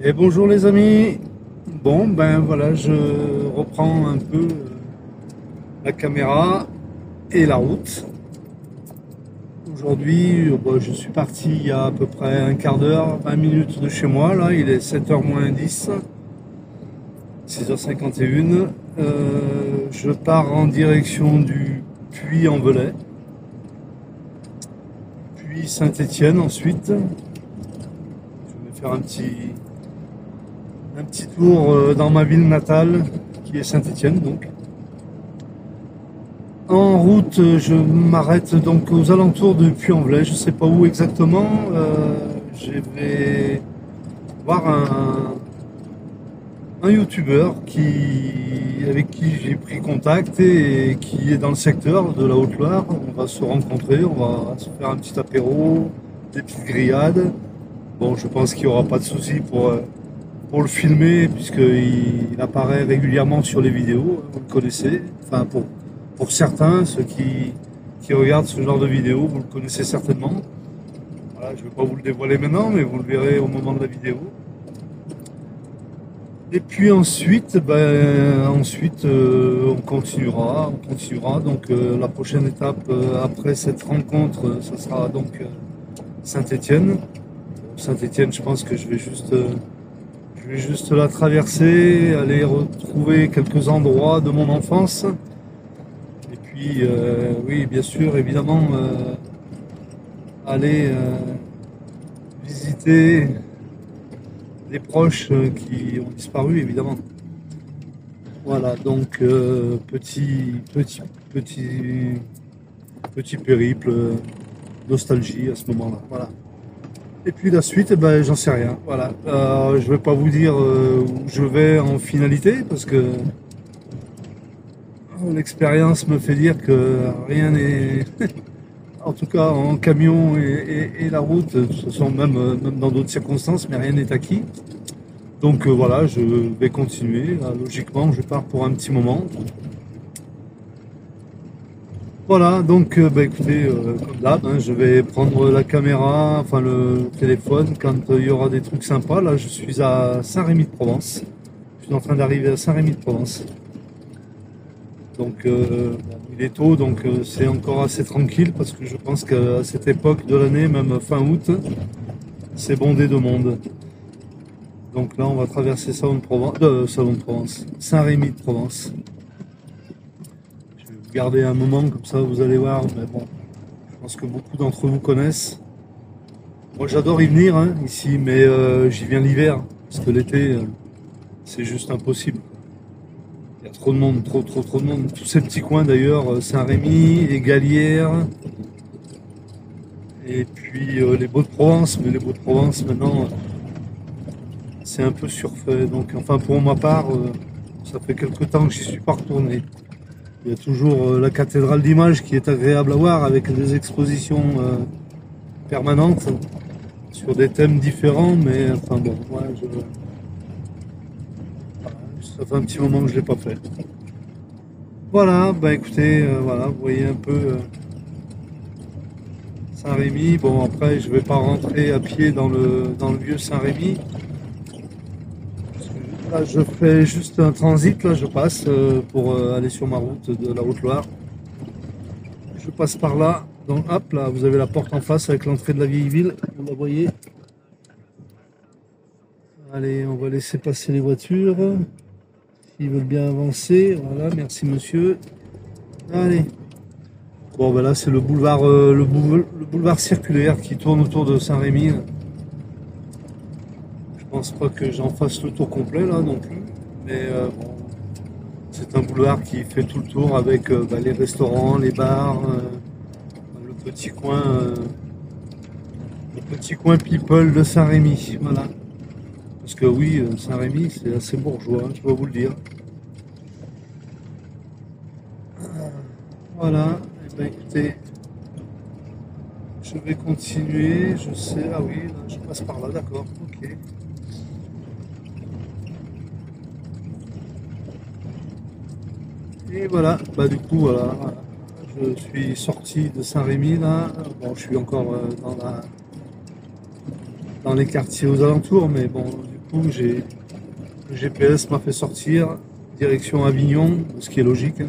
Et bonjour les amis. Bon ben voilà, je reprends un peu la caméra et la route. Aujourd'hui, bon, je suis parti il y a à peu près un quart d'heure, 20 minutes de chez moi. Là, il est 7h moins 10, 6h51. Je pars en direction du Puy-en-Velay, puis Saint-Étienne ensuite. Je vais faire un petit tour dans ma ville natale, qui est Saint-Étienne donc. En route, je m'arrête donc aux alentours de Puy-en-Velay, je ne sais pas où exactement. Je vais voir un youtubeur avec qui j'ai pris contact et qui est dans le secteur de la Haute-Loire. On va se rencontrer, on va se faire un petit apéro, des petites grillades. Bon, je pense qu'il n'y aura pas de souci pour le filmer, puisqu'il apparaît régulièrement sur les vidéos, vous le connaissez. Enfin, pour certains, ceux qui regardent ce genre de vidéos, vous le connaissez certainement. Voilà, je ne vais pas vous le dévoiler maintenant, mais vous le verrez au moment de la vidéo. Et puis ensuite, on continuera. Donc la prochaine étape après cette rencontre, ce sera donc Saint-Étienne. Saint-Étienne, je pense que je vais juste la traverser, aller retrouver quelques endroits de mon enfance. Et puis, oui, bien sûr, évidemment, aller visiter les proches qui ont disparu, évidemment. Voilà, donc petit périple, nostalgie à ce moment-là. Voilà. Et puis la suite, j'en sais rien. Voilà. Je vais pas vous dire où je vais en finalité parce que l'expérience me fait dire que rien n'est, en tout cas en camion et la route, ce sont même dans d'autres circonstances, mais rien n'est acquis. Donc voilà, je vais continuer. Là, logiquement, je pars pour un petit moment. Voilà, donc écoutez, comme d'hab, hein, je vais prendre la caméra, enfin le téléphone quand il y aura des trucs sympas. Là, je suis à Saint-Rémy-de-Provence. Je suis en train d'arriver à Saint-Rémy-de-Provence. Donc bon, il est tôt, donc c'est encore assez tranquille parce que je pense qu'à cette époque de l'année, même fin août, c'est bondé de monde. Donc là, on va traverser Salon de Provence, Saint-Rémy-de-Provence. Je vais vous garder un moment, comme ça vous allez voir. Mais bon, je pense que beaucoup d'entre vous connaissent. Moi, j'adore y venir hein, ici, mais j'y viens l'hiver parce que l'été, c'est juste impossible. Il y a trop de monde, trop de monde. Tous ces petits coins d'ailleurs, Saint-Rémy, et Galières, et puis les Baux-de-Provence. Mais les Baux-de-Provence maintenant, c'est un peu surfait. Donc, enfin pour ma part, ça fait quelque temps que j'y suis pas retourné. Il y a toujours la cathédrale d'Images qui est agréable à voir avec des expositions permanentes sur des thèmes différents, mais enfin bon, ça fait un petit moment que je l'ai pas fait. Voilà, bah écoutez, voilà, vous voyez un peu Saint-Rémy. Bon après je vais pas rentrer à pied dans le vieux Saint-Rémy. Là je fais juste un transit, là je passe pour aller sur ma route de la Haute-Loire. Je passe par là, donc hop là vous avez la porte en face avec l'entrée de la vieille ville, vous la voyez. Allez, on va laisser passer les voitures. S'ils veulent bien avancer, voilà, merci monsieur. Allez. Bon ben là c'est le boulevard le boulevard circulaire qui tourne autour de Saint-Rémy. Je pense pas que j'en fasse le tour complet là non plus. Mais bon, c'est un boulevard qui fait tout le tour avec les restaurants, les bars, le petit coin people de Saint-Rémy. Voilà. Parce que oui, Saint-Rémy c'est assez bourgeois, hein, je dois vous le dire. Voilà, et ben écoutez, je vais continuer, je sais, ah oui, là, je passe par là, d'accord, ok. Et voilà, bah du coup, voilà, je suis sorti de Saint-Rémy là, bon, je suis encore dans les quartiers aux alentours, mais bon, du Donc le GPS m'a fait sortir direction Avignon, ce qui est logique.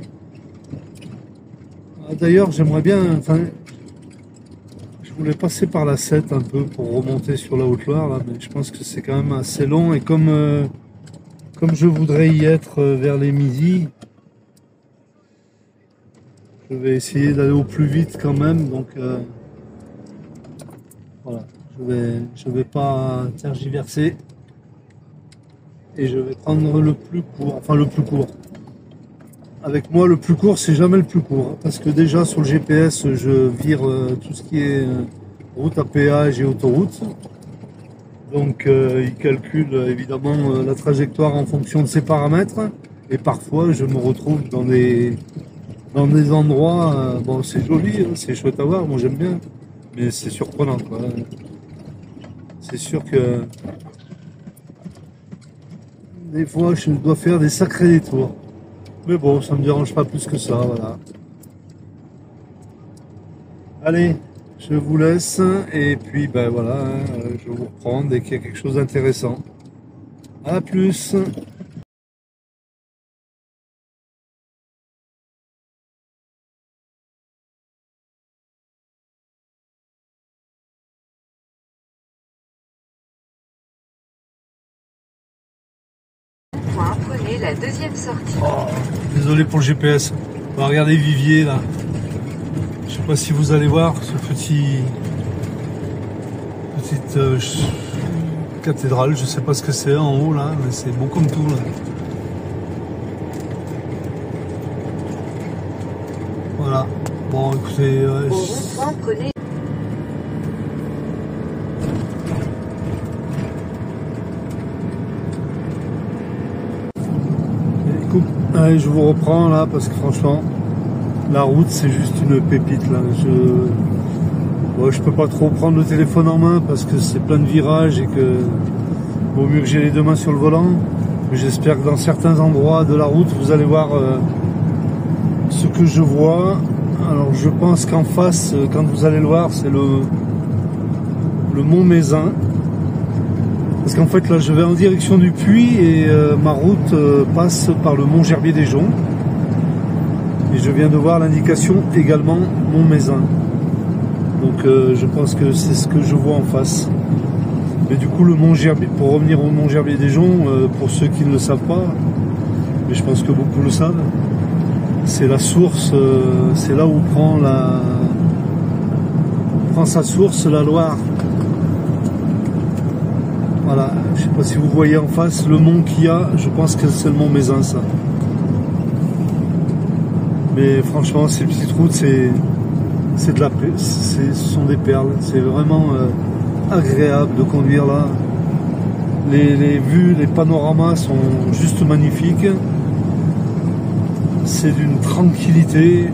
Ah, d'ailleurs, j'aimerais bien, enfin, je voulais passer par la 7 un peu pour remonter sur la Haute-Loire, là, mais je pense que c'est quand même assez long. Et comme je voudrais y être vers les midis, je vais essayer d'aller au plus vite quand même. Donc voilà, je vais pas tergiverser et je vais prendre le plus court, enfin le plus court. Avec moi, le plus court, c'est jamais le plus court, hein, parce que déjà sur le GPS, je vire tout ce qui est route à péage et autoroute. Donc il calcule évidemment la trajectoire en fonction de ses paramètres. Et parfois, je me retrouve dans des endroits, bon, c'est joli, hein, c'est chouette à voir, moi j'aime bien, mais c'est surprenant, quoi. C'est sûr que des fois, je dois faire des sacrés détours. Mais bon, ça me dérange pas plus que ça, voilà. Allez, je vous laisse et puis ben voilà, hein, je vous reprends dès qu'il y a quelque chose d'intéressant. À plus. Prenez la deuxième sortie. Oh, désolé pour le GPS. On va regarder Vivier là. Je sais pas si vous allez voir ce petite cathédrale. Je sais pas ce que c'est en haut là, mais c'est beau comme tout là. Voilà. Bon, écoutez, Au rond-point, prenez. allez, je vous reprends là parce que franchement, la route c'est juste une pépite là. Je peux pas trop prendre le téléphone en main parce que c'est plein de virages et que vaut mieux que j'ai les deux mains sur le volant. Mais j'espère que dans certains endroits de la route, vous allez voir ce que je vois. Alors je pense qu'en face, quand vous allez le voir, c'est le mont Mézin. Parce qu'en fait là je vais en direction du Puy et ma route passe par le mont Gerbier-des-Joncs. Et je viens de voir l'indication également mont Mézin. Donc je pense que c'est ce que je vois en face. Mais du coup le mont Gerbier, pour revenir au mont Gerbier-des-Joncs, pour ceux qui ne le savent pas, mais je pense que beaucoup le savent, c'est la source, c'est là où prend sa source la Loire. Voilà, je sais pas si vous voyez en face le mont qu'il y a, je pense que c'est le mont Mézin ça. Mais franchement ces petites routes ce sont des perles, c'est vraiment agréable de conduire là. Les vues, les panoramas sont juste magnifiques. C'est d'une tranquillité.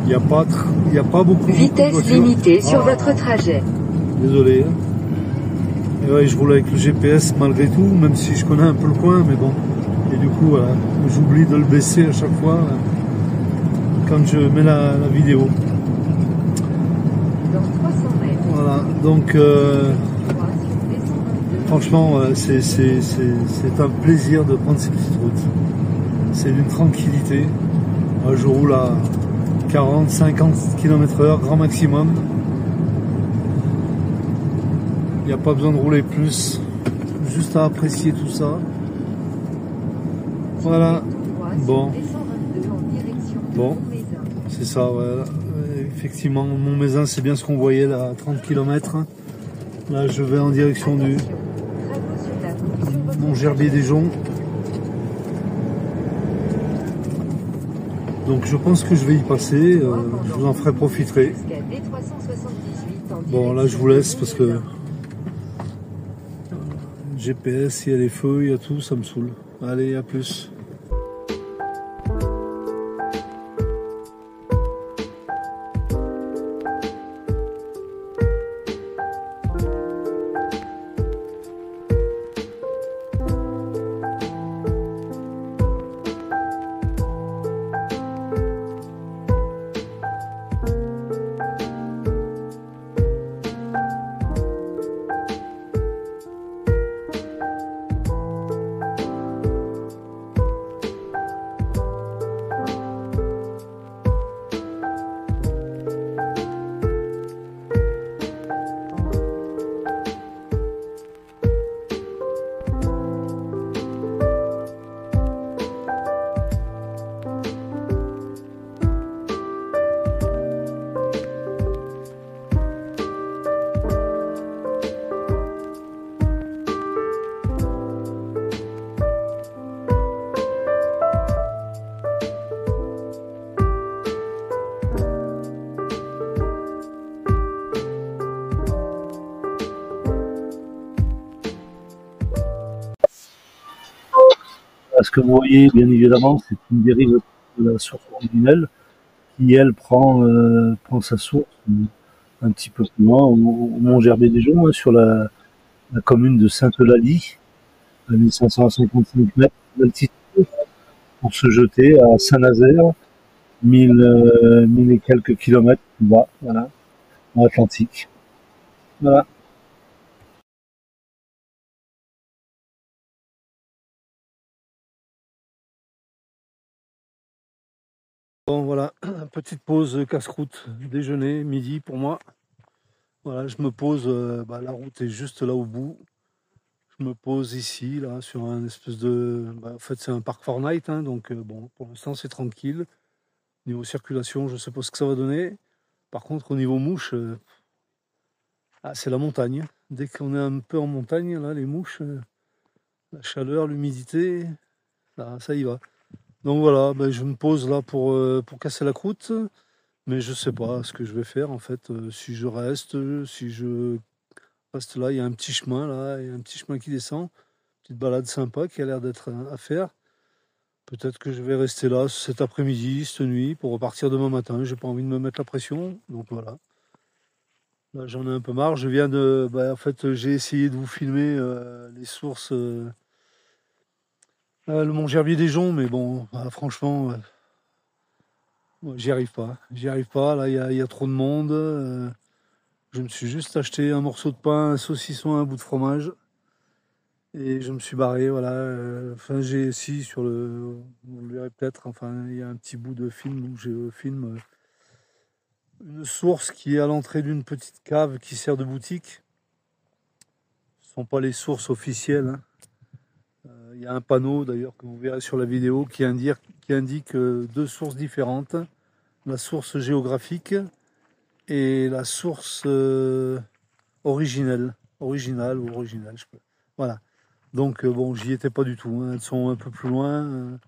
Il n'y a pas beaucoup de Vitesse limitée sur votre trajet. Désolé. Et ouais, je roule avec le GPS malgré tout, même si je connais un peu le coin, mais bon. Et du coup, j'oublie de le baisser à chaque fois quand je mets la vidéo. Dans 300 mètres. Voilà, donc franchement, c'est un plaisir de prendre ces petites routes. C'est d'une tranquillité. Je roule à 40-50 km/h, grand maximum. Il n'y a pas besoin de rouler plus, juste à apprécier tout ça. Voilà. Bon, c'est ça, voilà. Effectivement, Mont Mézin, c'est bien ce qu'on voyait là, à 30 km. Là, je vais en direction du Mont Gerbier-des-Joncs. Donc je pense que je vais y passer, je vous en ferai profiter. Bon, là je vous laisse parce que GPS, il y a les feux, il y a tout, ça me saoule. Allez, à plus. Là, ce que vous voyez, bien évidemment, c'est une dérive de la source originelle qui, elle, prend sa source un petit peu plus loin, au Mont-Gerbier-des-Joncs, hein, sur la commune de Sainte-Eulalie, à 1555 mètres d'altitude, pour se jeter à Saint-Nazaire, 1000 et quelques kilomètres plus bas, voilà, en Atlantique. Voilà. Bon voilà, petite pause casse-croûte, déjeuner, midi pour moi. Voilà, je me pose, la route est juste là au bout. Je me pose ici, là, sur un espèce de... en fait, c'est un parc Fortnite, hein, donc bon, pour l'instant, c'est tranquille. Niveau circulation, je sais pas ce que ça va donner. Par contre, au niveau mouche, c'est la montagne. Dès qu'on est un peu en montagne, là, les mouches, la chaleur, l'humidité, ça y va. Donc voilà, je me pose là pour casser la croûte, mais je sais pas ce que je vais faire en fait. Si je reste là, il y a un petit chemin là, il y a un petit chemin qui descend, petite balade sympa qui a l'air d'être à faire. Peut-être que je vais rester là cet après-midi, cette nuit, pour repartir demain matin. J'ai pas envie de me mettre la pression, donc voilà. Là, j'en ai un peu marre. Je viens de, en fait, j'ai essayé de vous filmer les sources. Le Mont-Gerbier-des-Joncs, mais bon, franchement, moi, j'y arrive pas. J'y arrive pas, là, il y a trop de monde. Je me suis juste acheté un morceau de pain, un saucisson, un bout de fromage. Et je me suis barré, voilà. Enfin, sur le... Vous le verrez peut-être, enfin, il y a un petit bout de film où je filme une source qui est à l'entrée d'une petite cave qui sert de boutique. Ce ne sont pas les sources officielles, hein. Il y a un panneau d'ailleurs que vous verrez sur la vidéo qui indique deux sources différentes, la source géographique et la source originale ou originale, voilà. Donc bon, j'y étais pas du tout, hein. Elles sont un peu plus loin.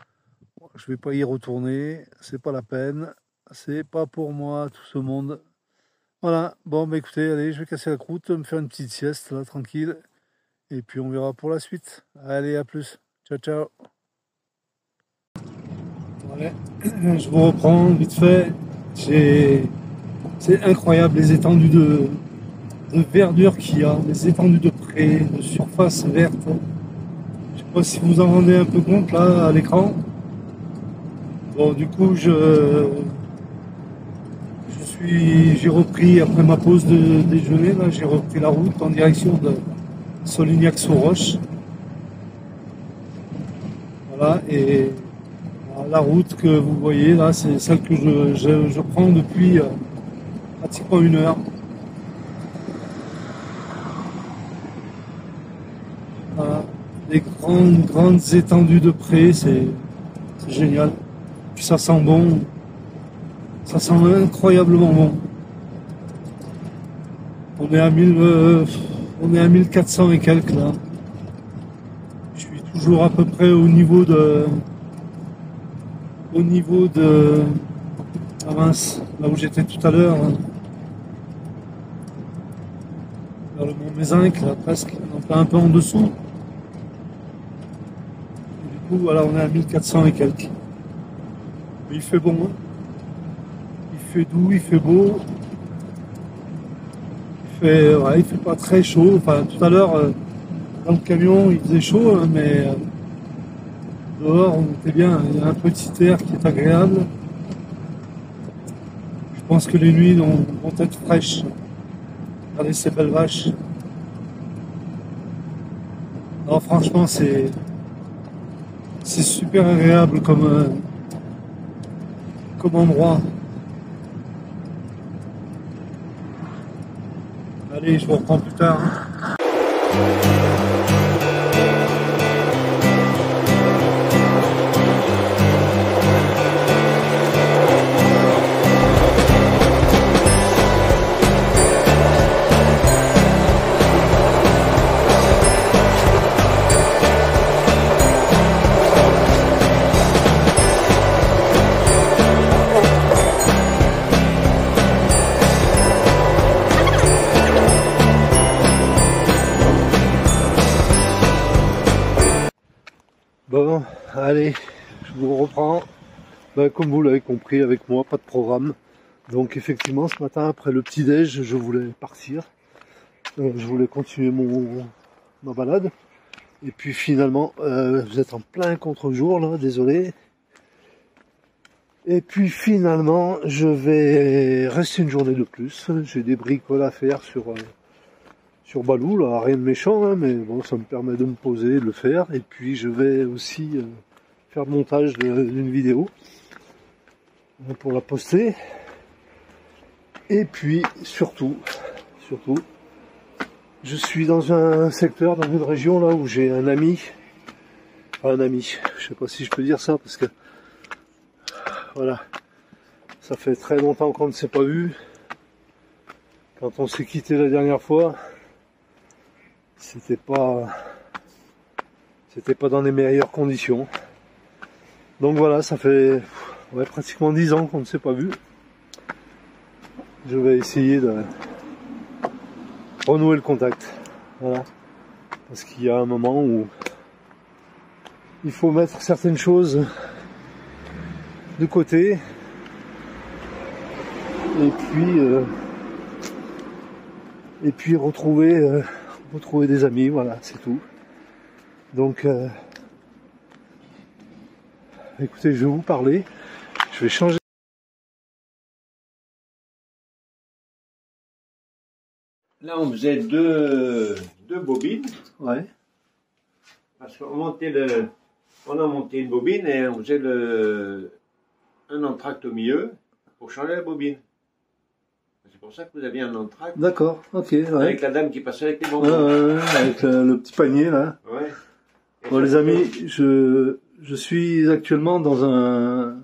Je vais pas y retourner, c'est pas la peine, c'est pas pour moi tout ce monde. Voilà. Bon, écoutez, allez, je vais casser la croûte, me faire une petite sieste là, tranquille. Et puis on verra pour la suite. Allez, à plus. Ciao, ciao. Ouais, je vous reprends vite fait. C'est incroyable les étendues de verdure qu'il y a, les étendues de prés, de surface verte. Je sais pas si vous en rendez un peu compte là à l'écran. Bon, du coup, j'ai repris après ma pause de déjeuner. Là, j'ai repris la route en direction de Solignac-sous-Roche. Voilà, et la route que vous voyez là, c'est celle que je prends depuis pratiquement 1 heure. Voilà, des grandes étendues de prés, c'est génial. Puis ça sent bon, ça sent incroyablement bon. On est à 1400 et quelques là. Je suis toujours à peu près au niveau de ah mince, là où j'étais tout à l'heure, hein. Vers le Mont Mézinc, là presque, un peu en dessous. Et du coup, voilà, on est à 1400 et quelques. Mais il fait bon, hein. Il fait doux, il fait beau. Il fait pas très chaud. Enfin, tout à l'heure, dans le camion, il faisait chaud, hein, mais dehors, on était bien. Il y a un petit air qui est agréable. Je pense que les nuits vont être fraîches. Regardez ces belles vaches. Alors franchement, c'est super agréable comme endroit. Allez, je vous reprends plus tard, hein. Bon, allez, je vous reprends. Ben, comme vous l'avez compris avec moi, pas de programme. Donc effectivement, ce matin, après le petit-déj, je voulais partir. Je voulais continuer ma balade. Et puis finalement, vous êtes en plein contre-jour là, désolé. Et puis finalement, je vais rester une journée de plus. J'ai des bricoles à faire sur Balou, là, rien de méchant, hein, mais bon, ça me permet de me poser, de le faire. Et puis je vais aussi faire le montage d'une vidéo pour la poster. Et puis surtout, je suis dans un secteur, dans une région là où j'ai un ami, je sais pas si je peux dire ça parce que voilà, ça fait très longtemps qu'on ne s'est pas vu. Quand on s'est quitté la dernière fois, c'était pas dans les meilleures conditions. Donc voilà, ça fait pratiquement 10 ans qu'on ne s'est pas vu. Je vais essayer de renouer le contact. Voilà. Parce qu'il y a un moment où il faut mettre certaines choses de côté. Et puis retrouver des amis, voilà, c'est tout. Donc écoutez, je vais vous parler. Je vais changer. Là, on faisait deux bobines. Ouais. Parce qu'on on a monté une bobine et on faisait un entracte au milieu pour changer la bobine. C'est pour ça que vous aviez un entracte. D'accord, ok. Ouais. Avec la dame qui passait avec les bonbons. Avec le petit panier là. Ouais. Bon les amis, je suis actuellement dans un,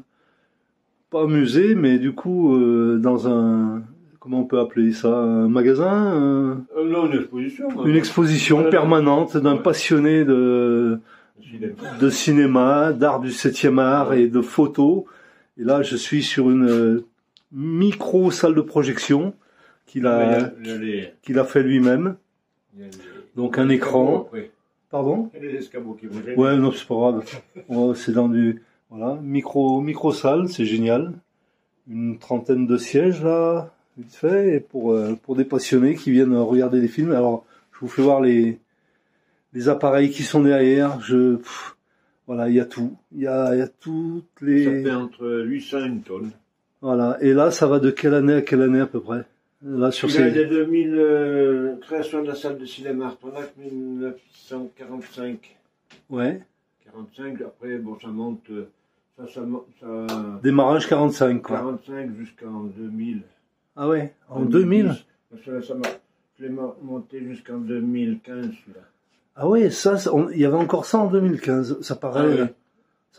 pas un musée, mais du coup dans un, comment on peut appeler ça, un magasin, Non, une exposition. une exposition permanente d'un passionné de cinéma, d'art du 7e art et de photos. Et là, je suis sur une micro salle de projection qu'il a fait lui-même. Donc un écran. Pardon? Il y a des escabeaux qui vont gêner. Ouais, non, c'est pas grave. Ouais, c'est dans du, voilà, micro salle, c'est génial. Une trentaine de sièges là, vite fait, et pour des passionnés qui viennent regarder des films. Alors, je vous fais voir les appareils qui sont derrière. Voilà, il y a tout. Il y a toutes les. Ça fait entre 800 et une tonne. Voilà. Et là, ça va de quelle année à quelle année à peu près? Là, sur Il y a des 2000, création de la salle de cinéma Artonac, 1945. Ouais. 45, après, bon, ça monte, ça Démarrage 45, quoi. 45 jusqu'en 2000. Ah ouais, en 2010. 2000? Parce que là, je l'ai monté jusqu'en 2015, celui-là. Ah ouais, il y avait encore ça en 2015. Ça paraît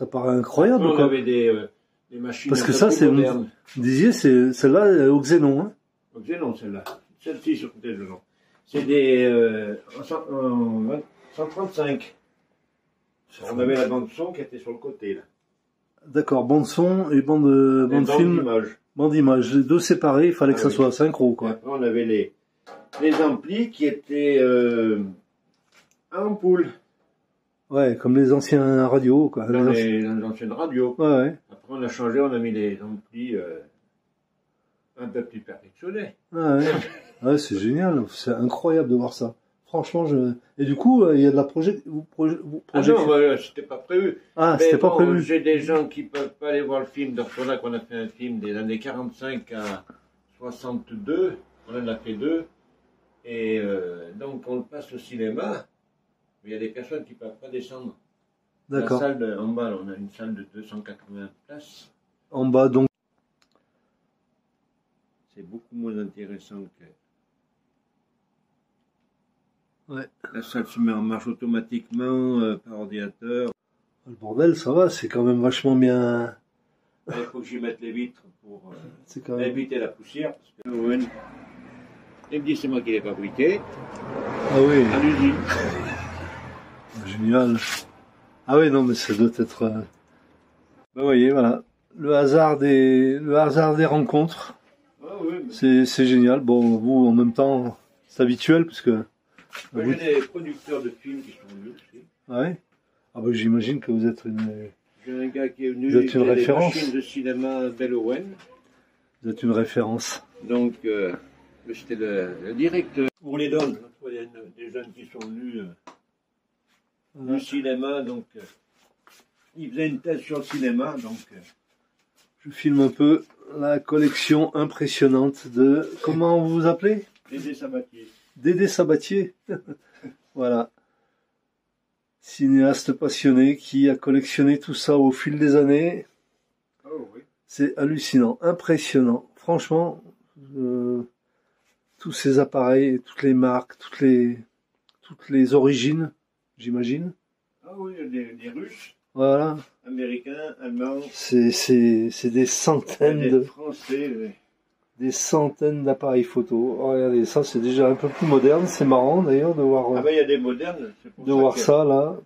incroyable, Après, on quoi. avait des machines. Parce que ça, modernes. Vous disiez, c'est celle-là au Xénon, hein. Au Xénon, celle-là. Celle-ci, sur côté de Xénon. C'est des, en 135. On avait la bande son qui était sur le côté, là. D'accord, bande son et bande film. Bande image. Les deux séparés, il fallait que ça soit synchro, quoi. Et après, on avait les amplis qui étaient, à ampoule. Ouais, comme les anciens radios, quoi. Dans les anciennes radios. Ouais. Après, on a changé, on a mis les amplis, un peu plus perfectionnés. Ouais, c'est génial. C'est incroyable de voir ça. Franchement, et du coup, il y a de la projection. Ah non, c'était pas prévu. Ah, c'était pas prévu. J'ai des gens qui peuvent pas aller voir le film d'Ortonac. On a fait un film des années 45 à 62. On en a fait 2. Et donc, on le passe au cinéma. Mais il y a des personnes qui peuvent pas descendre. D'accord. La salle en bas, on a une salle de 280 places. En bas, donc. C'est beaucoup moins intéressant que... Ouais. La salle se met en marche automatiquement par ordinateur. Le bordel, ça va, c'est quand même vachement bien. Il faut que j'y mette les vitres pour Quand même... éviter la poussière. Parce que il me dit c'est moi qui l'ai fabriqué. Ah oui. À l'usine. Génial. Ah oui, non, mais ça doit être. Ben, vous voyez, voilà. Le hasard des rencontres. Ah oui. C'est génial. Bon, vous, en même temps, c'est habituel, parce que. J'ai des producteurs de films qui sont venus aussi. Ouais. Ah bah j'imagine que vous êtes une... J'ai un gars qui est venu, Vous êtes une il a des référence. machines de cinéma Bell Owen. Vous êtes une référence. Donc, c'était le directeur. On les donne. Il y a des jeunes qui sont venus du cinéma, donc ils faisaient une thèse sur le cinéma. Donc, Je filme un peu la collection impressionnante de... Comment vous vous appelez? Dédé Sabatier. Dédé Sabatier. Voilà. Cinéaste passionné qui a collectionné tout ça au fil des années. Oh oui. C'est hallucinant, impressionnant. Franchement, tous ces appareils, toutes les marques, toutes les origines, j'imagine. Ah oui, des Russes, Voilà. Américains, Allemands, C'est des centaines des de... Français. Oui. Des centaines d'appareils photo. Oh, regardez, ça c'est déjà un peu plus moderne. C'est marrant d'ailleurs de voir, Ah ben il y a des modernes. C'est pour de voir que- ça là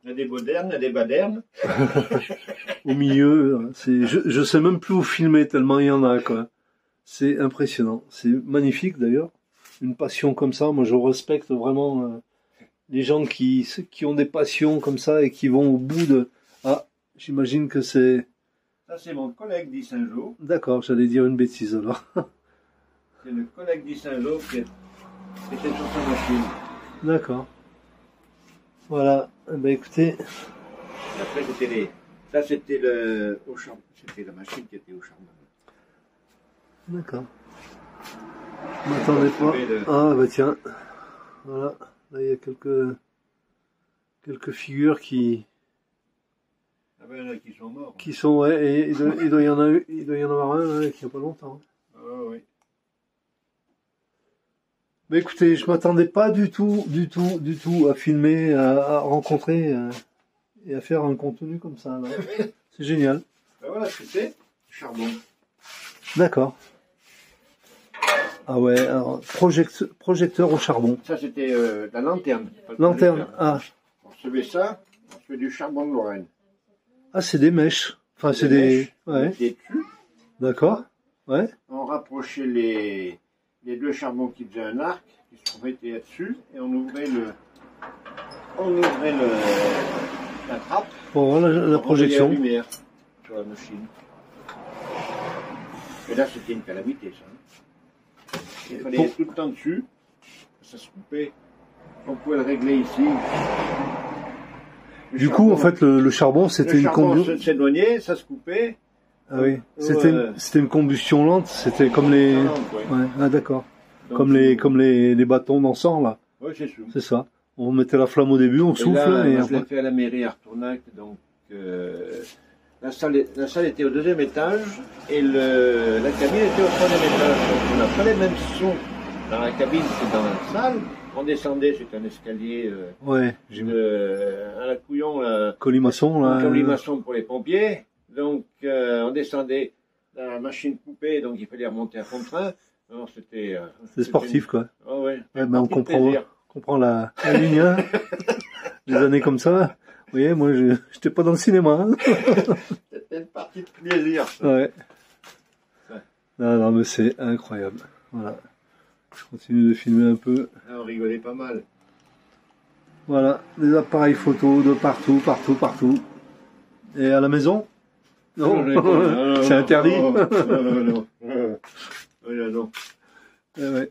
Il y a des modernes, il y a des badernes. au milieu. Je sais même plus où filmer tellement il y en a quoi. C'est impressionnant. C'est magnifique d'ailleurs. Une passion comme ça, moi je respecte vraiment les gens qui ont des passions comme ça et qui vont au bout de. Ah, j'imagine que c'est. Ça c'est mon collègue d'Yves Saint-Jean. D'accord, j'allais dire une bêtise alors. C'est le collègue d'Yves Saint-Jean qui était sur sa machine. D'accord. Voilà. Eh ben écoutez. Et après c'était les. Ça c'était le au charbon. C'était la machine qui était au charbon. D'accord. Je m'attendais pas. Ah bah tiens. Voilà. Là il y a quelques figures qui Ah ben il y en a qui sont morts. sont ouais et il doit y en avoir un là, qui a pas longtemps. Ah oui. Mais écoutez, je m'attendais pas du tout à filmer, à rencontrer et à faire un contenu comme ça. là. C'est génial. Ben voilà, c'était charbon. D'accord. Ah ouais, alors projecteur au charbon. Ça c'était la lanterne. pas le Lanterne. projecteur. Ah, On recevait ça, on recevait du charbon de Lorraine. ah c'est des mèches. Enfin c'est des. mèches, on Ouais. mettait dessus, D'accord. Ouais. on rapprochait les deux charbons qui faisaient un arc, qui se mettaient là-dessus, et on ouvrait la trappe. Pour voir la on projection. renvoyait la lumière sur la machine. Et là c'était une calamité ça. Il fallait Bon. être tout le temps dessus, ça se coupait. On pouvait le régler ici. Le Du coup, en charbon- fait, le charbon, c'était le une charbon combustion. s'éloignait, ça se coupait. Ah oui. C'était une combustion lente. C'était comme les. Non, ouais. Ouais. Ah d'accord. Donc, Comme les bâtons d'encens là. Ouais, c'est sûr. C'est ça. On mettait la flamme au début, on Et souffle là, et moi, je l'ai après. fait à la mairie à Retournac, donc la salle était au deuxième étage et la cabine était au troisième étage. Donc on n'a pas les mêmes sons dans la cabine que dans la salle. On descendait, c'était un escalier Ouais. J'ai à la couillon, colimaçon là. un colimaçon pour les pompiers. Donc on descendait, la machine coupée, donc il fallait remonter à fond-train. Alors c'était C'est sportif quoi. Ah ouais. Ouais, ben on Partie de comprend. plaisir. Comprend la ligne. Hein. Des années comme ça. Vous voyez, moi, j'étais pas dans le cinéma. Hein. C'était une partie de plaisir. Ça. Ouais. Ouais. Non, mais c'est incroyable. Voilà. Je continue de filmer un peu. Là, on rigolait pas mal. Voilà, des appareils photo de partout. Et à la maison? Non, c'est interdit. Non. Eh ouais.